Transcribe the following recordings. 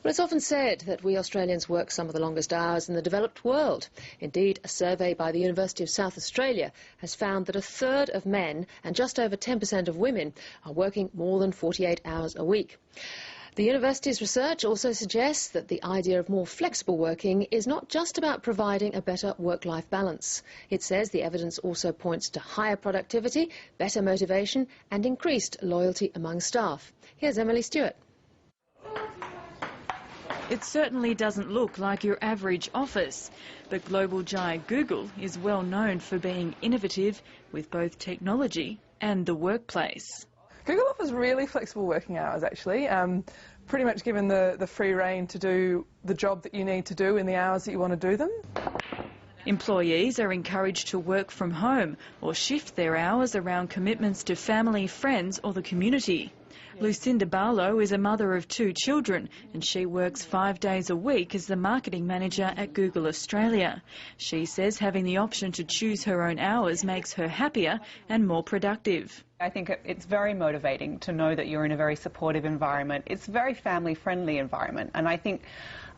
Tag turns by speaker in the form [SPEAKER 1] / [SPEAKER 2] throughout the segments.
[SPEAKER 1] Well, it's often said that we Australians work some of the longest hours in the developed world. Indeed, a survey by the University of South Australia has found that a third of men and just over 10% of women are working more than 48 hours a week. The university's research also suggests that the idea of more flexible working is not just about providing a better work-life balance. It says the evidence also points to higher productivity, better motivation and increased loyalty among staff. Here's Emily Stewart.
[SPEAKER 2] It certainly doesn't look like your average office, but global giant Google is well known for being innovative with both technology and the workplace.
[SPEAKER 3] Google offers really flexible working hours, actually. Pretty much given the free rein to do the job that you need to do in the hours that you want to do them.
[SPEAKER 2] Employees are encouraged to work from home or shift their hours around commitments to family, friends or the community. Lucinda Barlow is a mother of 2 children and she works 5 days a week as the marketing manager at Google Australia. She says having the option to choose her own hours makes her happier and more productive.
[SPEAKER 4] I think it's very motivating to know that you're in a very supportive environment. It's a very family-friendly environment, and I think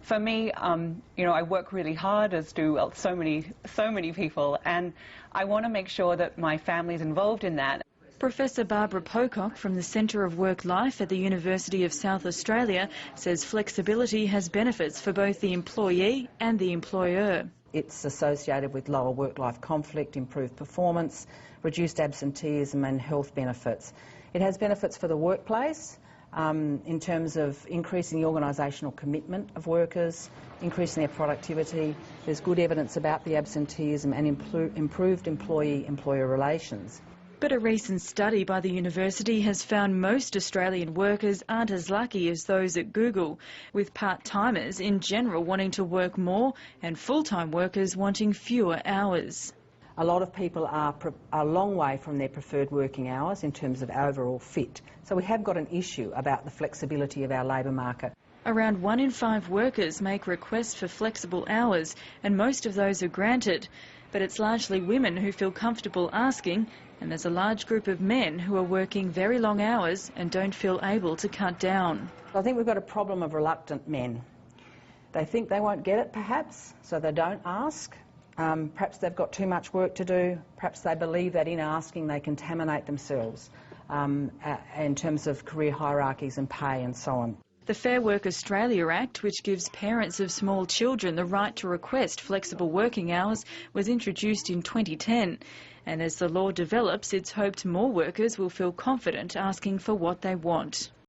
[SPEAKER 4] for me, I work really hard, as do so many people, and I want to make sure that my family's involved in that.
[SPEAKER 2] Professor Barbara Pocock from the Centre of Work Life at the University of South Australia says flexibility has benefits for both the employee and the employer.
[SPEAKER 5] It's associated with lower work-life conflict, improved performance, reduced absenteeism and health benefits. It has benefits for the workplace in terms of increasing the organisational commitment of workers, increasing their productivity. There's good evidence about the absenteeism and improved employee-employer relations.
[SPEAKER 2] But a recent study by the university has found most Australian workers aren't as lucky as those at Google, with part-timers in general wanting to work more and full-time workers wanting fewer hours.
[SPEAKER 5] A lot of people are a long way from their preferred working hours in terms of overall fit. So we have got an issue about the flexibility of our labour market.
[SPEAKER 2] Around 1 in 5 workers make requests for flexible hours, and most of those are granted. But it's largely women who feel comfortable asking, and there's a large group of men who are working very long hours and don't feel able to cut down.
[SPEAKER 5] I think we've got a problem of reluctant men. They think they won't get it, perhaps, so they don't ask. Perhaps they've got too much work to do. Perhaps they believe that in asking they contaminate themselves in terms of career hierarchies and pay and so on.
[SPEAKER 2] The Fair Work Australia Act, which gives parents of small children the right to request flexible working hours, was introduced in 2010. And as the law develops, it's hoped more workers will feel confident asking for what they want.